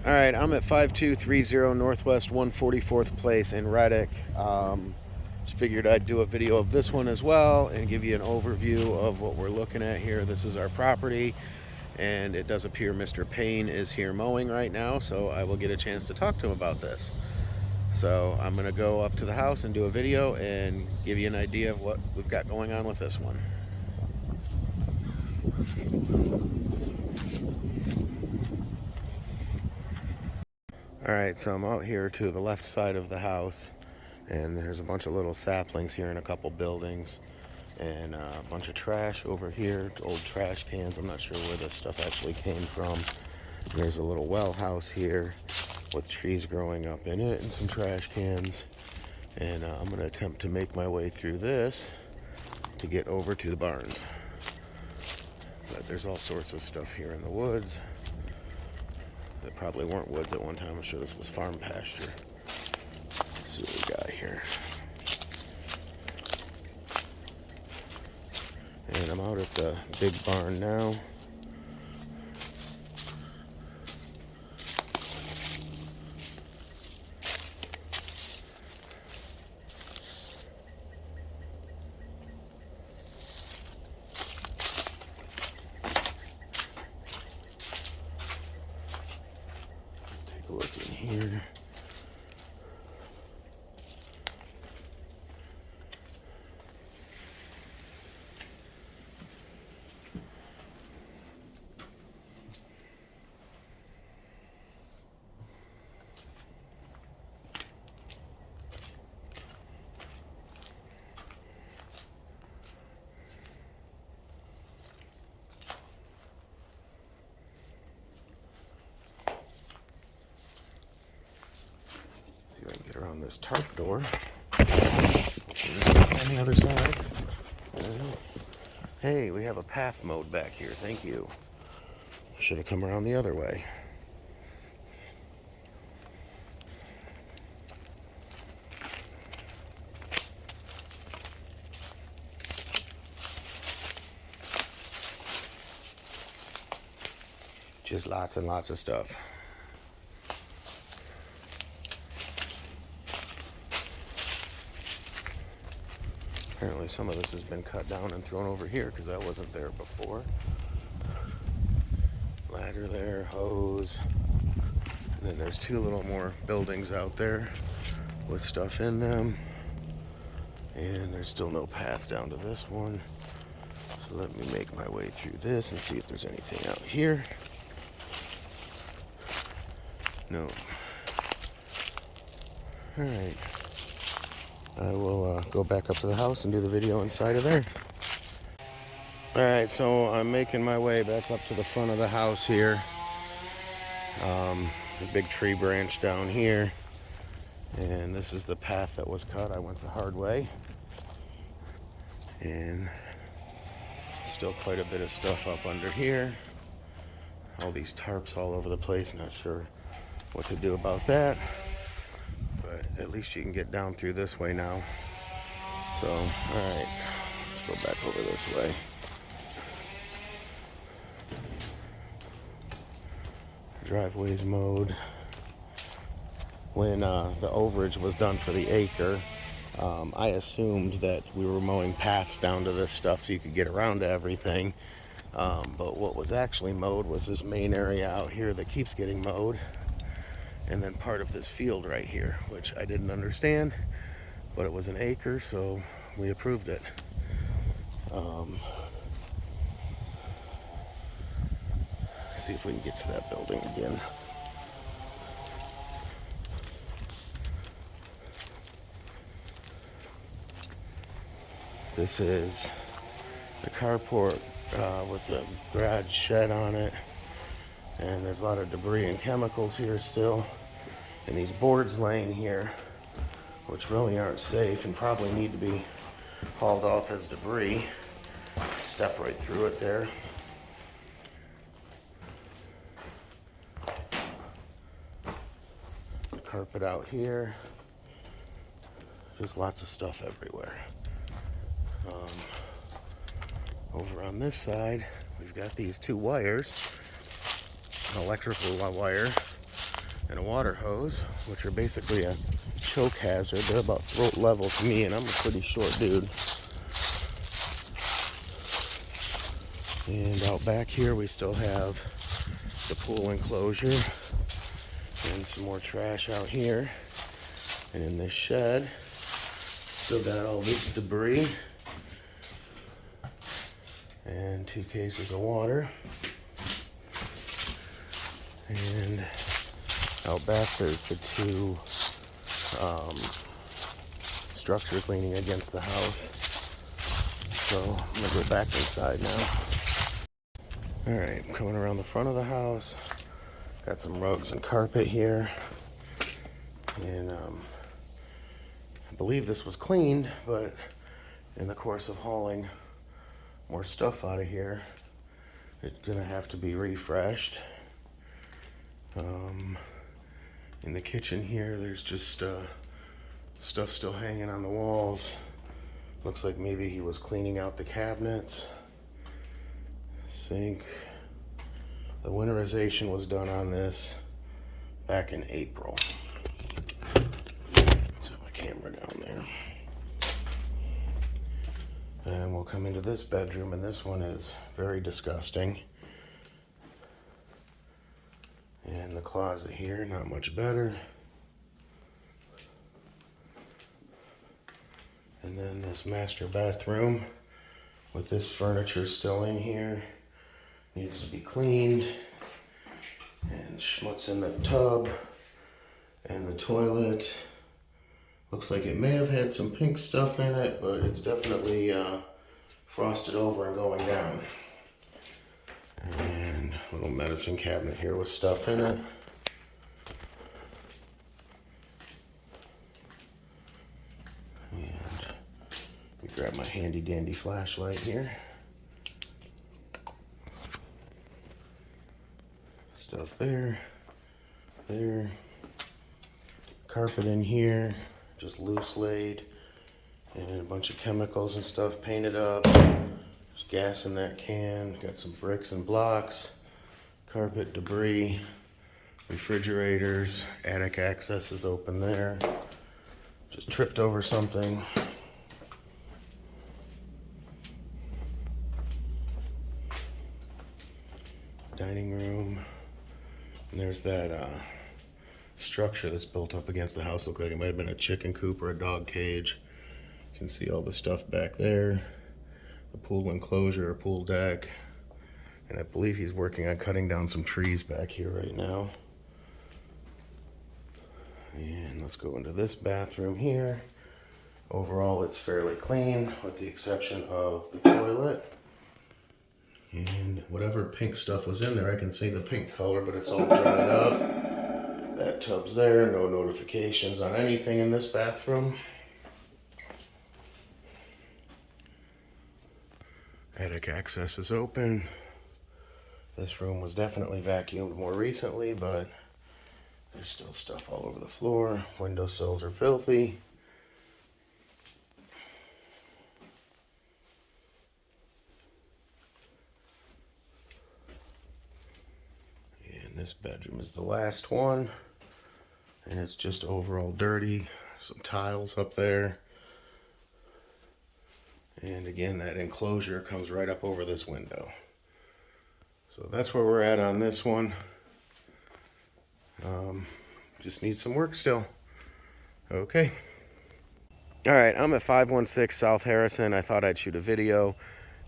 All right, I'm at 5230 Northwest 144th Place in Reddick. Just figured I'd do a video of this one as well and give you an overview of what we're looking at here. This is our property, and it does appear Mr. Payne is here mowing right now, so I will get a chance to talk to him about this. So I'm going to go up to the house and do a video and give you an idea of what we've got going on with this one. Alright, so I'm out here to the left side of the house, and there's a bunch of little saplings here and a couple buildings, and a bunch of trash over here, old trash cans. I'm not sure where this stuff actually came from. There's a little well house here with trees growing up in it and some trash cans, and I'm going to attempt to make my way through this to get over to the barns. But there's all sorts of stuff here in the woods that probably weren't woods at one time. I'm sure this was farm pasture. Let's see what we got here. And I'm out at the big barn now. Take a look in here. See if I can get around this tarp door. On the other side. Hey, we have a path mode back here. Thank you. Should have come around the other way. Just lots and lots of stuff. Apparently some of this has been cut down and thrown over here because that wasn't there before. Ladder there, hose. And then there's two little more buildings out there with stuff in them. And there's still no path down to this one. So let me make my way through this and see if there's anything out here. No. Alright. I will go back up to the house and do the video inside of there. Alright, so I'm making my way back up to the front of the house here. A big tree branch down here. And this is the path that was cut. I went the hard way. And still quite a bit of stuff up under here. All these tarps all over the place. Not sure what to do about that. But at least you can get down through this way now. So, alright, let's go back over this way. Driveways mowed. When the overage was done for the acre, I assumed that we were mowing paths down to this stuff so you could get around to everything. But what was actually mowed was this main area out here that keeps getting mowed. And then part of this field right here, which I didn't understand, but it was an acre, so we approved it. See if we can get to that building again. This is the carport with the garage shed on it, and there's a lot of debris and chemicals here still. And these boards laying here, which really aren't safe and probably need to be hauled off as debris. Step right through it there. The carpet out here. Just lots of stuff everywhere. Over on this side, we've got these two wires, an electrical wire and a water hose, which are basically a choke hazard. They're about throat level to me, and I'm a pretty short dude. And out back here we still have the pool enclosure and some more trash out here. And in this shed, still got all this debris and 2 cases of water. And out back there's the 2 structures leaning against the house. So I'm gonna go back inside now. Alright, I'm coming around the front of the house. Got some rugs and carpet here. And I believe this was cleaned, but in the course of hauling more stuff out of here, it's gonna have to be refreshed. In the kitchen here, there's just stuff still hanging on the walls. Looks like maybe he was cleaning out the cabinets. Sink. The winterization was done on this back in April. Set my camera down there. And we'll come into this bedroom, and this one is very disgusting. And the closet here, not much better. And then this master bathroom with this furniture still in here. Needs to be cleaned. And schmutz in the tub and the toilet. Looks like it may have had some pink stuff in it, but it's definitely frosted over and going down. And a little medicine cabinet here with stuff in it. And let me grab my handy dandy flashlight here. Stuff there, there. Carpet in here, just loose laid. And a bunch of chemicals and stuff painted up. There's gas in that can. Got some bricks and blocks. Carpet debris. Refrigerators. Attic access is open there. Just tripped over something. Dining room. And there's that structure that's built up against the house. Looks like it might have been a chicken coop or a dog cage. You can see all the stuff back there. The pool enclosure or pool deck. And I believe he's working on cutting down some trees back here right now. And let's go into this bathroom here. Overall, it's fairly clean with the exception of the toilet. And whatever pink stuff was in there, I can see the pink color, but it's all dried up. That tub's there, no notifications on anything in this bathroom. Attic access is open. This room was definitely vacuumed more recently, but there's still stuff all over the floor. Windowsills are filthy. And this bedroom is the last one. And it's just overall dirty. Some tiles up there. And again, that enclosure comes right up over this window. So that's where we're at on this one. Just needs some work still. Okay. All right, I'm at 516 South Harrison. I thought I'd shoot a video,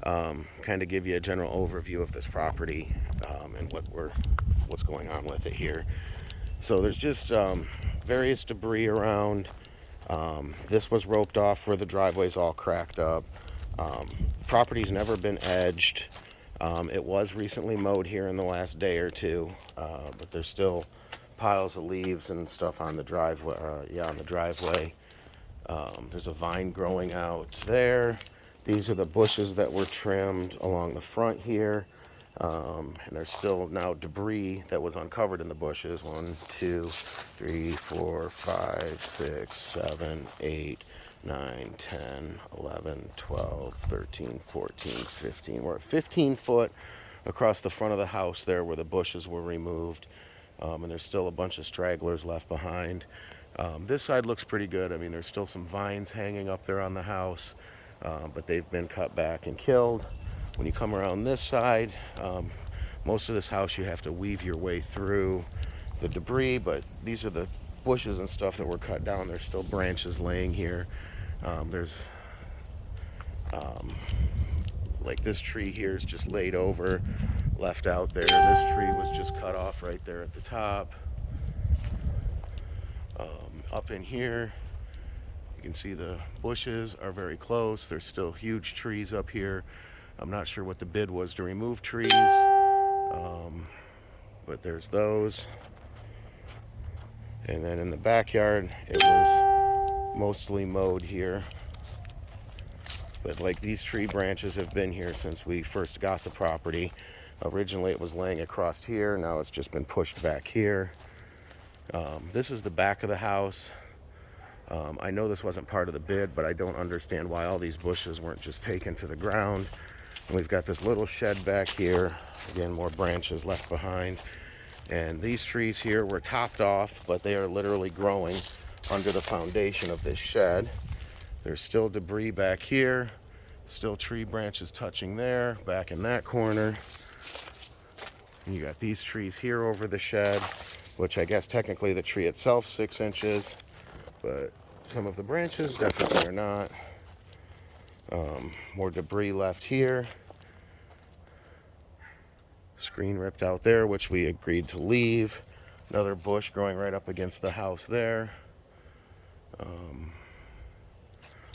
kind of give you a general overview of this property and what's going on with it here. So there's just various debris around. This was roped off where the driveway's all cracked up. Property's never been edged. It was recently mowed here in the last day or two, but there's still piles of leaves and stuff on the driveway. There's a vine growing out there. These are the bushes that were trimmed along the front here. And there's still now debris that was uncovered in the bushes. 1, 2, 3, 4, 5, 6, 7, 8, 9, 10, 11, 12, 13, 14, 15. We're at 15 foot across the front of the house there where the bushes were removed. And there's still a bunch of stragglers left behind. This side looks pretty good. I mean, there's still some vines hanging up there on the house, but they've been cut back and killed. When you come around this side, most of this house you have to weave your way through the debris, but these are the bushes and stuff that were cut down. There's still branches laying here. There's like this tree here is just laid over, left out there. This tree was just cut off right there at the top. Up in here, you can see the bushes are very close. There's still huge trees up here. I'm not sure what the bid was to remove trees, but there's those. And then in the backyard, it was mostly mowed here. But like these tree branches have been here since we first got the property. Originally it was laying across here. Now it's just been pushed back here. This is the back of the house. I know this wasn't part of the bid, but I don't understand why all these bushes weren't just taken to the ground. And we've got this little shed back here. Again, more branches left behind. And these trees here were topped off, but they are literally growing under the foundation of this shed. There's still debris back here, still tree branches touching there, back in that corner. And you got these trees here over the shed, which I guess technically the tree itself 6 inches, but some of the branches definitely are not. More debris left here. Screen ripped out there, which we agreed to leave. Another bush growing right up against the house there.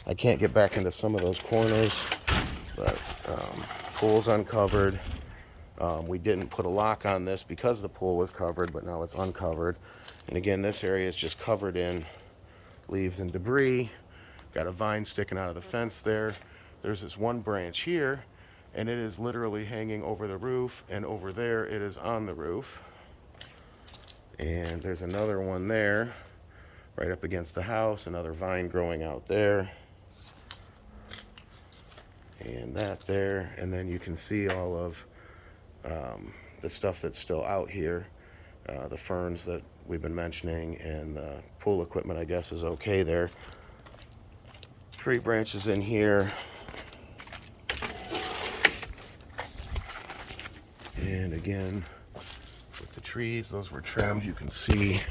I can't get back into some of those corners, but pool's uncovered. We didn't put a lock on this because the pool was covered, but now it's uncovered. And again, this area is just covered in leaves and debris. Got a vine sticking out of the fence there. There's this one branch here, and it is literally hanging over the roof, and over there it is on the roof. And there's another one there, right up against the house, another vine growing out there. And that there, and then you can see all of the stuff that's still out here. The ferns that we've been mentioning, and the pool equipment I guess is okay there. Tree branches in here. And again, with the trees, those were trimmed. You can see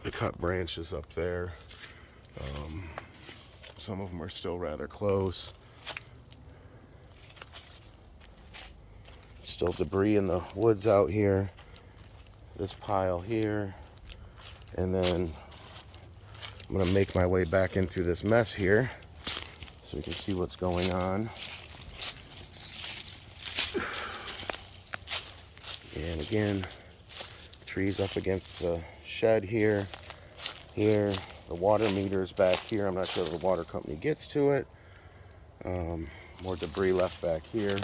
the cut branches up there. Some of them are still rather close. Still debris in the woods out here. This pile here. And then I'm going to make my way back in through this mess here so we can see what's going on. And again, trees up against the shed here. Here, the water meter's back here. I'm not sure if the water company gets to it. More debris left back here.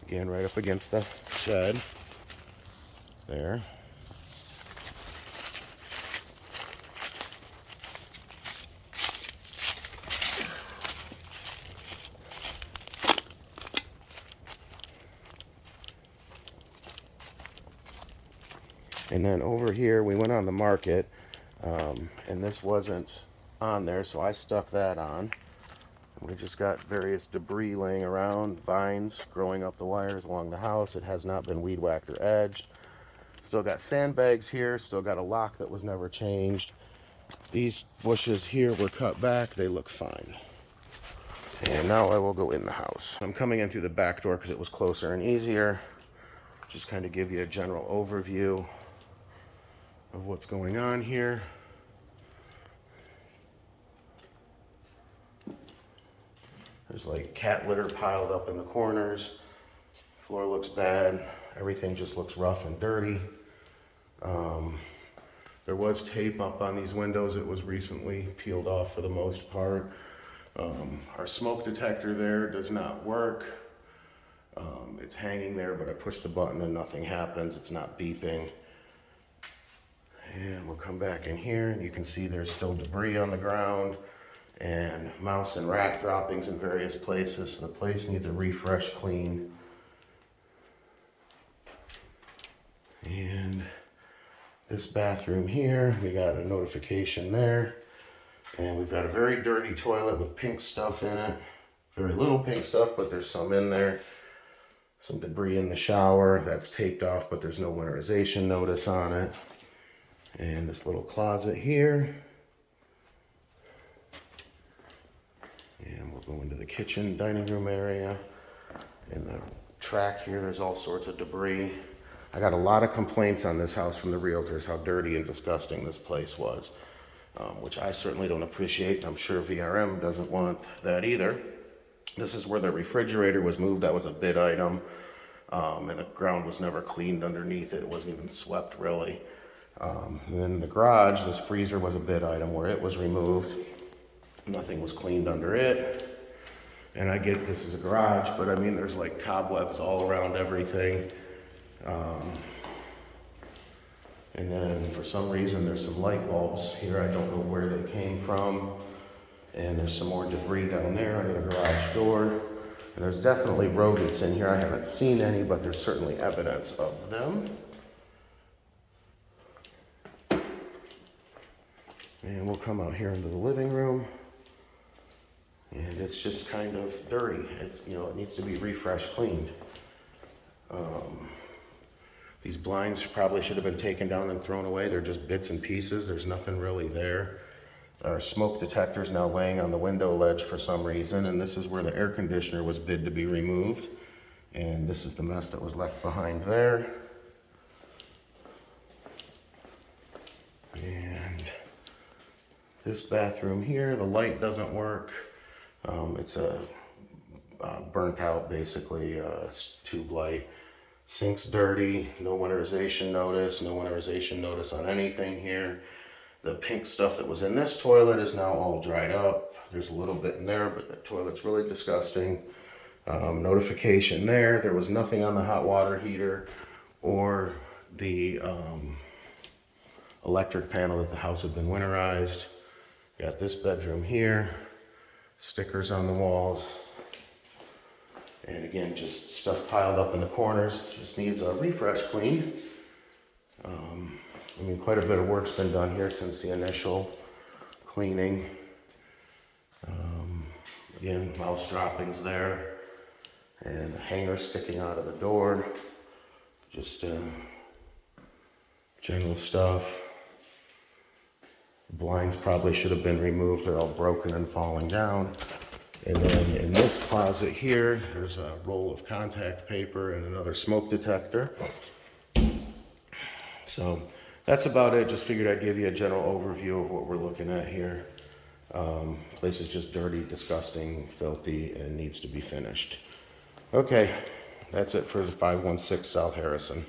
Again, right up against the shed. There. And then over here, we went on the market, and this wasn't on there, so I stuck that on. We just got various debris laying around, vines growing up the wires along the house. It has not been weed whacked or edged. Still got sandbags here, still got a lock that was never changed. These bushes here were cut back, they look fine. And now I will go in the house. I'm coming in through the back door because it was closer and easier. Just kind of give you a general overview of what's going on here. There's like cat litter piled up in the corners. Floor looks bad. Everything just looks rough and dirty. There was tape up on these windows. It was recently peeled off for the most part. Our smoke detector there does not work. It's hanging there, but I push the button and nothing happens. It's not beeping. And we'll come back in here, and you can see there's still debris on the ground and mouse and rat droppings in various places. So the place needs a refresh clean. And this bathroom here, we got a notification there. And we've got a very dirty toilet with pink stuff in it. Very little pink stuff, but there's some in there. Some debris in the shower that's taped off, but there's no winterization notice on it. And this little closet here. And we'll go into the kitchen, dining room area. In the track here, there's all sorts of debris. I got a lot of complaints on this house from the realtors, how dirty and disgusting this place was, which I certainly don't appreciate. I'm sure VRM doesn't want that either. This is where the refrigerator was moved. That was a bid item, and the ground was never cleaned underneath it. It wasn't even swept, really. And then the garage, this freezer was a bid item where it was removed. Nothing was cleaned under it. And I get this is a garage, but I mean, there's like cobwebs all around everything. And then for some reason, there's some light bulbs here. I don't know where they came from. And there's some more debris down there under the garage door. And there's definitely rodents in here. I haven't seen any, but there's certainly evidence of them. And we'll come out here into the living room. And it's just kind of dirty. It's, you know, it needs to be refreshed, cleaned. These blinds probably should have been taken down and thrown away. They're just bits and pieces. There's nothing really there. Our smoke detector's now laying on the window ledge for some reason, and this is where the air conditioner was bid to be removed. And this is the mess that was left behind there. And this bathroom here, the light doesn't work. It's a burnt out, basically, tube light. Sink's dirty, no winterization notice, no winterization notice on anything here. The pink stuff that was in this toilet is now all dried up. There's a little bit in there, but the toilet's really disgusting. Notification there. There was nothing on the hot water heater or the electric panel that the house had been winterized. Got this bedroom here. Stickers on the walls. And again, just stuff piled up in the corners. Just needs a refresh clean. I mean, quite a bit of work's been done here since the initial cleaning. Again, mouse droppings there. And a hanger sticking out of the door. Just general stuff. The blinds probably should have been removed. They're all broken and falling down. And then in this closet here, there's a roll of contact paper and another smoke detector. So that's about it. Just figured I'd give you a general overview of what we're looking at here. Place is just dirty, disgusting, filthy, and needs to be finished. Okay, that's it for the 516 South Harrison.